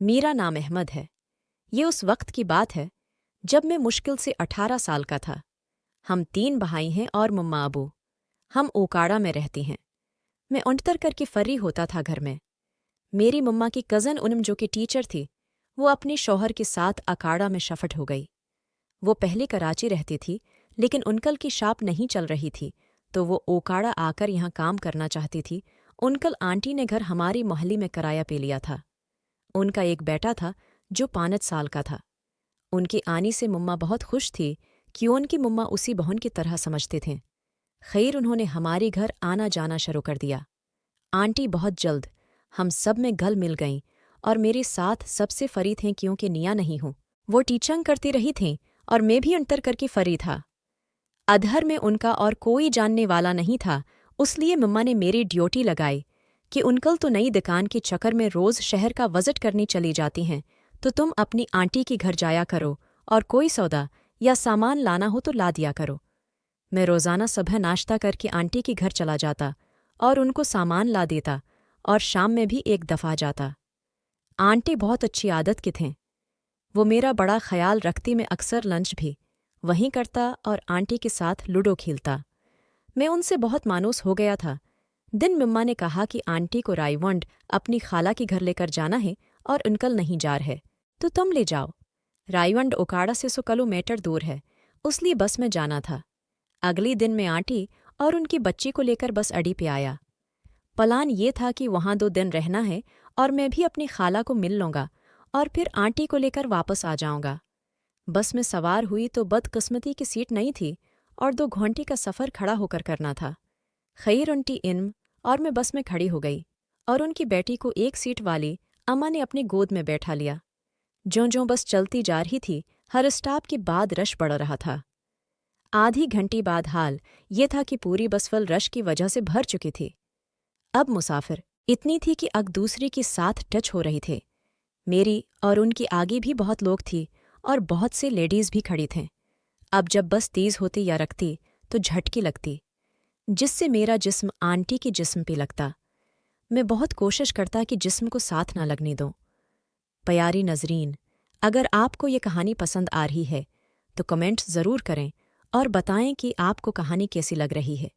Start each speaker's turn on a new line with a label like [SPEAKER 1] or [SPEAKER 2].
[SPEAKER 1] मेरा नाम अहमद है। ये उस वक्त की बात है जब मैं मुश्किल से 18 साल का था। हम 3 भाई हैं और मम्मा अबू। हम ओकाड़ा में रहती हैं। मैं उठतर करके फर्री होता था घर में। मेरी मम्मा की कज़न उनम जो कि टीचर थी, वो अपने शौहर के साथ अकाड़ा में शफट हो गई। वो पहले कराची रहती थी, लेकिन उनकल की शाप नहीं चल रही थी, तो वो ओकाड़ा आकर यहाँ काम करना चाहती थी। उनकल आंटी ने घर हमारी मोहल्ली में किराया पे लिया था। उनका एक बेटा था जो 5 साल का था। उनकी आनी से मम्मा बहुत खुश थी कि उनकी मम्मा उसी बहन की तरह समझते थे। खैर उन्होंने हमारे घर आना जाना शुरू कर दिया। आंटी बहुत जल्द हम सब में घल मिल गईं और मेरे साथ सबसे फरी थें क्योंकि निया नहीं हूँ। वो टीचिंग करती रही थीं और मैं भी अंतर करके फरी था। अधर में उनका और कोई जानने वाला नहीं था, उसलिए मम्मा ने मेरी ड्यूटी लगाई कि उनकल तो नई दुकान के चक्कर में रोज़ शहर का विजिट करने चली जाती हैं, तो तुम अपनी आंटी के घर जाया करो और कोई सौदा या सामान लाना हो तो ला दिया करो। मैं रोज़ाना सुबह नाश्ता करके आंटी के घर चला जाता और उनको सामान ला देता और शाम में भी एक दफ़ा जाता। आंटी बहुत अच्छी आदत के थे। वो मेरा बड़ा ख्याल रखती। मैं अक्सर लंच भी वहीं करता और आंटी के साथ लूडो खेलता। मैं उनसे बहुत मानूस हो गया था। दिन मम्मा ने कहा कि आंटी को रायवंड अपनी खाला के घर लेकर जाना है और उनकल नहीं जा रहे, तो तुम ले जाओ। रायवंड ओकाड़ा से 100 किलोमीटर दूर है, उसलिए बस में जाना था। अगले दिन मैं आंटी और उनकी बच्ची को लेकर बस अड्डे पे आया। प्लान ये था कि वहाँ 2 दिन रहना है और मैं भी अपनी खाला को मिल लूँगा और फिर आंटी को लेकर वापस आ जाऊँगा। बस में सवार हुई तो बदकिस्मती की सीट नहीं थी और 2 घंटे का सफ़र खड़ा होकर करना था। खैर उनकी इल्म और मैं बस में खड़ी हो गई और उनकी बेटी को एक सीट वाली अम्मा ने अपनी गोद में बैठा लिया। ज्यों-ज्यों बस चलती जा रही थी, हर स्टॉप के बाद रश बढ़ रहा था। आधी घंटे बाद हाल ये था कि पूरी बस फुल रश की वजह से भर चुकी थी। अब मुसाफिर इतनी थी कि अग दूसरे के साथ टच हो रही थे। मेरी और उनकी आगे भी बहुत लोग थी और बहुत से लेडीज़ भी खड़ी थे। अब जब बस तेज़ होती या रखती तो झटकी लगती, जिससे मेरा जिस्म आंटी के जिस्म पे लगता। मैं बहुत कोशिश करता कि जिस्म को साथ ना लगने दूं। प्यारी नजरीन, अगर आपको ये कहानी पसंद आ रही है तो कमेंट ज़रूर करें और बताएं कि आपको कहानी कैसी लग रही है।